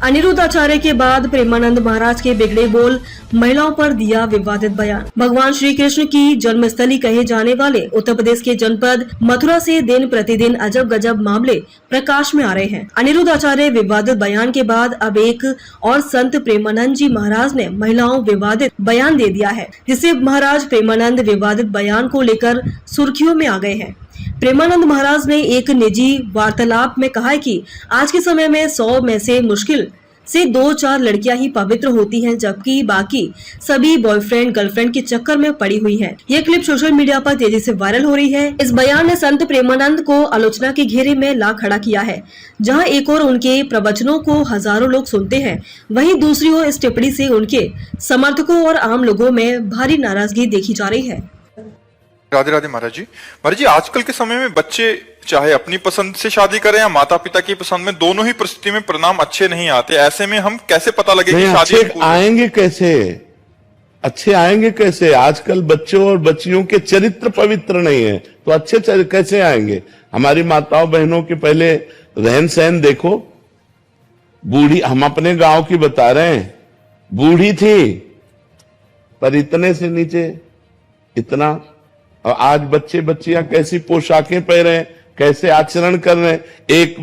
अनिरुद्ध आचार्य के बाद प्रेमानंद महाराज के बिगड़े बोल, महिलाओं पर दिया विवादित बयान। भगवान श्री कृष्ण की जन्मस्थली कहे जाने वाले उत्तर प्रदेश के जनपद मथुरा से दिन प्रतिदिन अजब गजब मामले प्रकाश में आ रहे हैं। अनिरुद्ध आचार्य विवादित बयान के बाद अब एक और संत प्रेमानंद जी महाराज ने महिलाओं विवादित बयान दे दिया है, जिससे महाराज प्रेमानंद विवादित बयान को लेकर सुर्खियों में आ गए हैं। प्रेमानंद महाराज ने एक निजी वार्तालाप में कहा है कि आज के समय में 100 में से मुश्किल से 2-4 लड़कियां ही पवित्र होती हैं, जबकि बाकी सभी बॉयफ्रेंड गर्लफ्रेंड के चक्कर में पड़ी हुई हैं। यह क्लिप सोशल मीडिया पर तेजी से वायरल हो रही है। इस बयान ने संत प्रेमानंद को आलोचना के घेरे में ला खड़ा किया है। जहां एक और उनके प्रवचनों को हजारों लोग सुनते हैं, वहीं दूसरी ओर इस टिप्पणी से उनके समर्थकों और आम लोगों में भारी नाराजगी देखी जा रही है। राधे राधे महाराज जी, आजकल के समय में बच्चे चाहे अपनी पसंद से शादी करें या माता पिता की पसंद में, दोनों ही परिस्थिति में परिणाम अच्छे नहीं आते। ऐसे में हम कैसे पता लगे कि शादी अच्छे आएंगे कैसे? अच्छे आएंगे कैसे? आजकल बच्चों और बच्चियों के चरित्र पवित्र नहीं है, तो अच्छे कैसे आएंगे? हमारी माताओं बहनों के पहले रहन सहन देखो। बूढ़ी, हम अपने गांव की बता रहे हैं, बूढ़ी थी पर इतने से नीचे इतना, और आज बच्चे बच्चियां कैसी पोशाकें पहन रहे हैं, कैसे आचरण कर रहे हैं। एक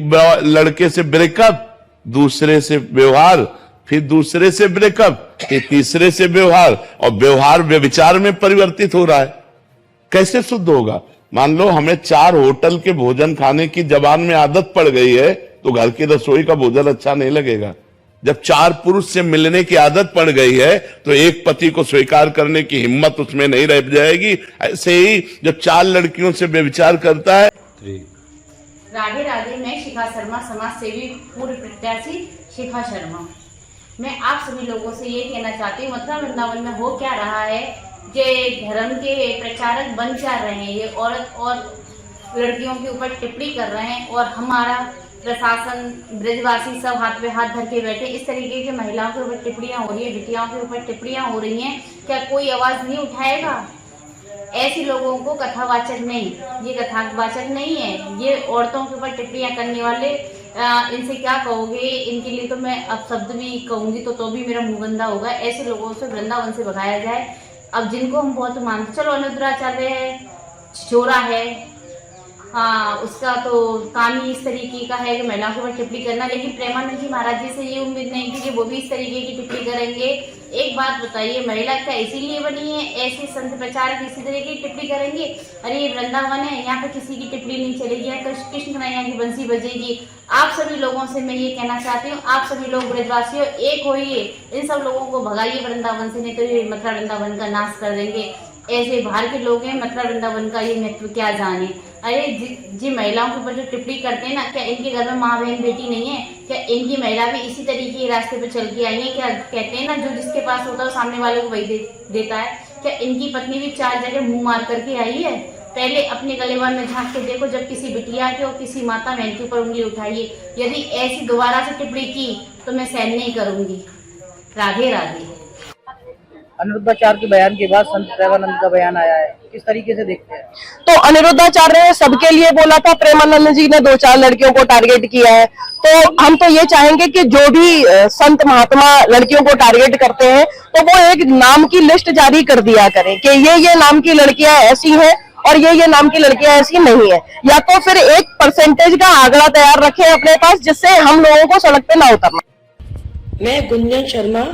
लड़के से ब्रेकअप, दूसरे से व्यवहार, फिर दूसरे से ब्रेकअप, फिर तीसरे से व्यवहार, और व्यवहार व्यभिचार में परिवर्तित हो रहा है। कैसे शुद्ध होगा? मान लो हमें 4 होटल के भोजन खाने की जबान में आदत पड़ गई है, तो घर की रसोई का भोजन अच्छा नहीं लगेगा। जब 4 पुरुष से मिलने की आदत पड़ गई है, तो एक पति को स्वीकार करने की हिम्मत उसमें नहीं रह जाएगी। ऐसे ही जब 4 लड़कियों से व्यभिचार करता है। राधे राधे, मैं शिखा शर्मा, समाज सेवी पूर्व प्रत्याशी शिखा शर्मा। मैं आप सभी लोगों से ये कहना चाहती हूँ, मथुरा वृंदावन में हो क्या रहा है, ये धर्म के प्रचारक बन जा रहे हैं, ये औरत और लड़कियों के ऊपर टिप्पणी कर रहे हैं, और हमारा प्रशासन, ब्रजवासी सब हाथ पे हाथ धर के बैठे। इस तरीके की महिलाओं के ऊपर टिप्पणियां हो रही है, बिटियाओं के ऊपर टिप्पणियां हो रही हैं। क्या कोई आवाज नहीं उठाएगा? ऐसे लोगों को कथावाचक नहीं, ये कथावाचक नहीं है, ये औरतों के ऊपर टिप्पणियां करने वाले, इनसे क्या कहोगे? इनके लिए तो मैं अब शब्द भी कहूंगी तो भी मेरा मुंह बंदा होगा। ऐसे लोगों से वृंदावन से भगाया जाए। अब जिनको हम बहुत मानते, चलो अनिरुद्ध आचार्य है, छोरा है, हाँ, उसका तो काम ही इस तरीके का है कि महिलाओं के ऊपर टिप्पणी करना, लेकिन प्रेमानंद जी महाराज जी से ये उम्मीद नहीं थी कि वो भी इस तरीके की टिप्पणी करेंगे। एक बात बताइए, महिला क्या इसीलिए बनी है? ऐसे संत प्रचारक इसी तरीके की टिप्पणी करेंगे? अरे ये वृंदावन है, यहाँ पे किसी की टिप्पणी नहीं चलेगी, कृष्ण कन्हैया की बंसी बजेगी। आप सभी लोगों से मैं ये कहना चाहती हूँ, आप सभी लोग ब्रजवासियों एक होइए, इन सब लोगों को भगाइए वृंदावन से, नहीं तो ये मथुरा वृंदावन का नाश कर देंगे। ऐसे बाहर के लोग हैं, मथुरा वृंदावन का ये महत्व क्या जाने। अरे जी महिलाओं के ऊपर जो टिप्पणी करते हैं ना, क्या इनके घर में माँ बहन बेटी नहीं है? क्या इनकी महिला भी इसी तरीके के रास्ते पे चल के आई है? क्या कहते हैं ना, जो जिसके पास होता है वो सामने वाले को वही देता है। क्या इनकी पत्नी भी 4 जगह मुंह मार करके आई है? पहले अपने गलेवार में झांक के देखो, जब किसी बिटिया के और किसी माता बहन के ऊपर उंगली उठाइए। यदि ऐसी दोबारा से टिप्पणी की तो मैं सहन नहीं करूंगी। राधे राधे। अनिरुद्धाचार्य के बयान के बाद संत प्रेमानंद का बयान आया है, किस तरीके से देखते हैं? तो अनिरुद्धाचार्य ने सबके लिए बोला था, प्रेमानंद जी ने 2-4 लड़कियों को टारगेट किया है। तो हम तो ये चाहेंगे कि जो भी संत महात्मा लड़कियों को टारगेट करते हैं, तो वो एक नाम की लिस्ट जारी कर दिया करें कि ये नाम की लड़कियां ऐसी हैं और ये नाम की लड़कियां ऐसी नहीं है। या तो फिर एक परसेंटेज का आंकड़ा तैयार रखें अपने पास, जिससे हम लोगों को सड़क पे ना उतरना। मैं गुंजन शर्मा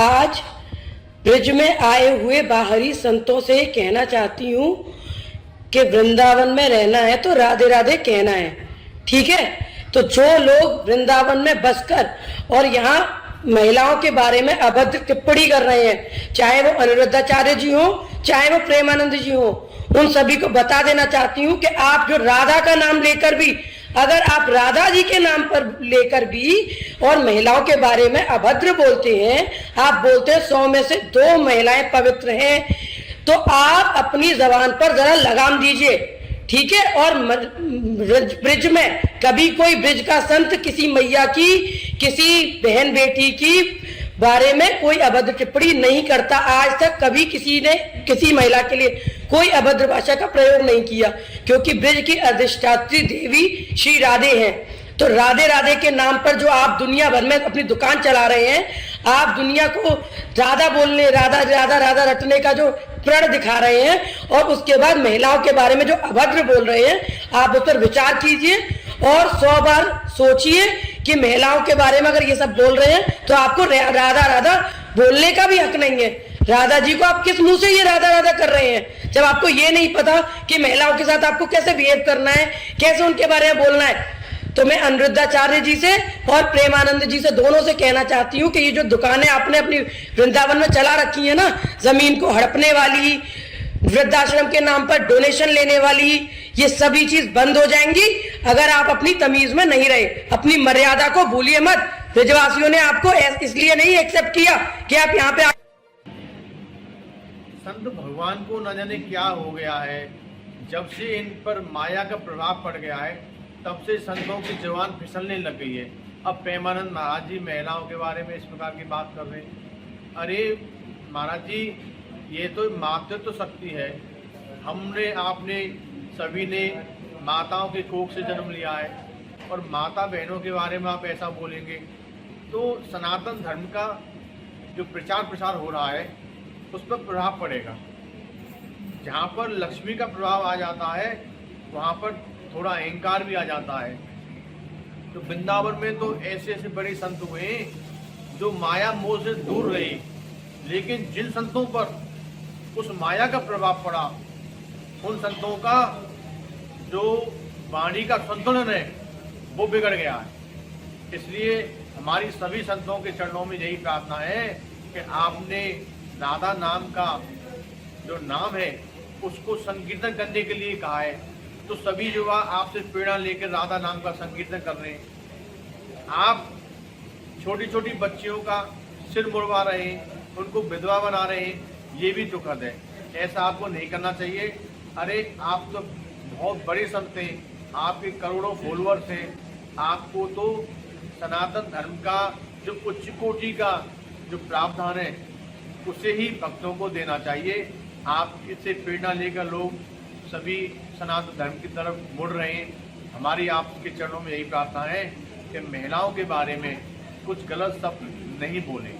आज ब्रिज में आए हुए बाहरी संतों से कहना चाहती हूँ कि वृंदावन में रहना है तो राधे राधे कहना है, ठीक है? तो जो लोग वृंदावन में बसकर और यहाँ महिलाओं के बारे में अभद्र टिप्पणी कर रहे हैं, चाहे वो अनिरुद्धाचार्य जी हो, चाहे वो प्रेमानंद जी हो, उन सभी को बता देना चाहती हूँ कि आप जो राधा का नाम लेकर भी, अगर आप राधा जी के नाम पर लेकर भी और महिलाओं के बारे में अभद्र बोलते हैं, आप बोलते हैं 100 में से 2 महिलाएं पवित्र हैं, तो आप अपनी जबान पर जरा लगाम दीजिए, ठीक है? और ब्रिज में कभी कोई ब्रिज का संत किसी मैया की, किसी बहन बेटी की बारे में कोई अभद्र टिप्पणी नहीं करता। आज तक कभी किसी ने किसी महिला के लिए कोई अभद्र भाषा का प्रयोग नहीं किया, क्योंकि ब्रिज की अधिष्ठात्री देवी श्री राधे हैं। तो राधे राधे के नाम पर जो आप दुनिया भर में अपनी दुकान चला रहे हैं, आप दुनिया को राधा बोलने, राधा राधा राधा रटने का जो प्रण दिखा रहे हैं और उसके बाद महिलाओं के बारे में जो अभद्र बोल रहे हैं, आप उस पर विचार कीजिए और 100 बार सोचिए कि महिलाओं के बारे में अगर ये सब बोल रहे हैं तो आपको राधा राधा बोलने का भी हक नहीं है। राधा जी को आप किस मुंह से ये राधा राधा कर रहे हैं, जब आपको ये नहीं पता कि महिलाओं के साथ आपको कैसे बिहेव करना है, कैसे उनके बारे में बोलना है। तो मैं अनिरुद्धाचार्य जी से और प्रेमानंद जी से दोनों से कहना चाहती हूँ कि ये जो दुकानें आपने अपनी वृंदावन में चला रखी है ना, जमीन को हड़पने वाली, वृद्धाश्रम के नाम पर डोनेशन लेने वाली, ये सभी चीज बंद हो जाएंगी अगर आप अपनी तमीज में नहीं रहे। अपनी मर्यादा को भूलिए मत। ब्रजवासियों ने आपको इसलिए नहीं एक्सेप्ट किया कि आप यहाँ पे संत भगवान को न जाने क्या हो गया है, जब से इन पर माया का प्रभाव पड़ गया है तब से संतों की जवान फिसलने लग गई है। अब प्रेमानंद महाराज जी महिलाओं के बारे में इस प्रकार की बात कर रहे हैं। अरे महाराज जी, ये तो मातृत्व शक्ति है। हमने, आपने, सभी ने माताओं के कोख से जन्म लिया है और माता बहनों के बारे में आप ऐसा बोलेंगे तो सनातन धर्म का जो प्रचार प्रसार हो रहा है उस पर प्रभाव पड़ेगा। जहाँ पर लक्ष्मी का प्रभाव आ जाता है वहाँ पर थोड़ा अहंकार भी आ जाता है। तो वृंदावन में तो ऐसे ऐसे बड़े संत हुए जो माया मोह से दूर रहे, लेकिन जिन संतों पर उस माया का प्रभाव पड़ा उन संतों का जो वाणी का संतुलन है वो बिगड़ गया है। इसलिए हमारी सभी संतों के चरणों में यही प्रार्थना है कि आपने राधा नाम का जो नाम है उसको संकीर्तन करने के लिए कहा है, तो सभी युवा आपसे प्रेरणा लेकर राधा नाम का संकीर्तन कर रहे हैं। आप छोटी छोटी बच्चियों का सिर मुड़वा रहे हैं, उनको विधवा बना रहे हैं, ये भी दुखद है। ऐसा आपको नहीं करना चाहिए। अरे आप तो बहुत बड़े संत हैं, आपके करोड़ों फॉलोअर्स हैं, आपको तो सनातन धर्म का जो उच्च कोटि का जो प्रावधान है उसे ही भक्तों को देना चाहिए। आप इससे प्रेरणा लेकर लोग सभी सनातन धर्म की तरफ मुड़ रहे हैं। हमारी आपके चरणों में यही प्रार्थना है कि महिलाओं के बारे में कुछ गलत शब्द नहीं बोलें।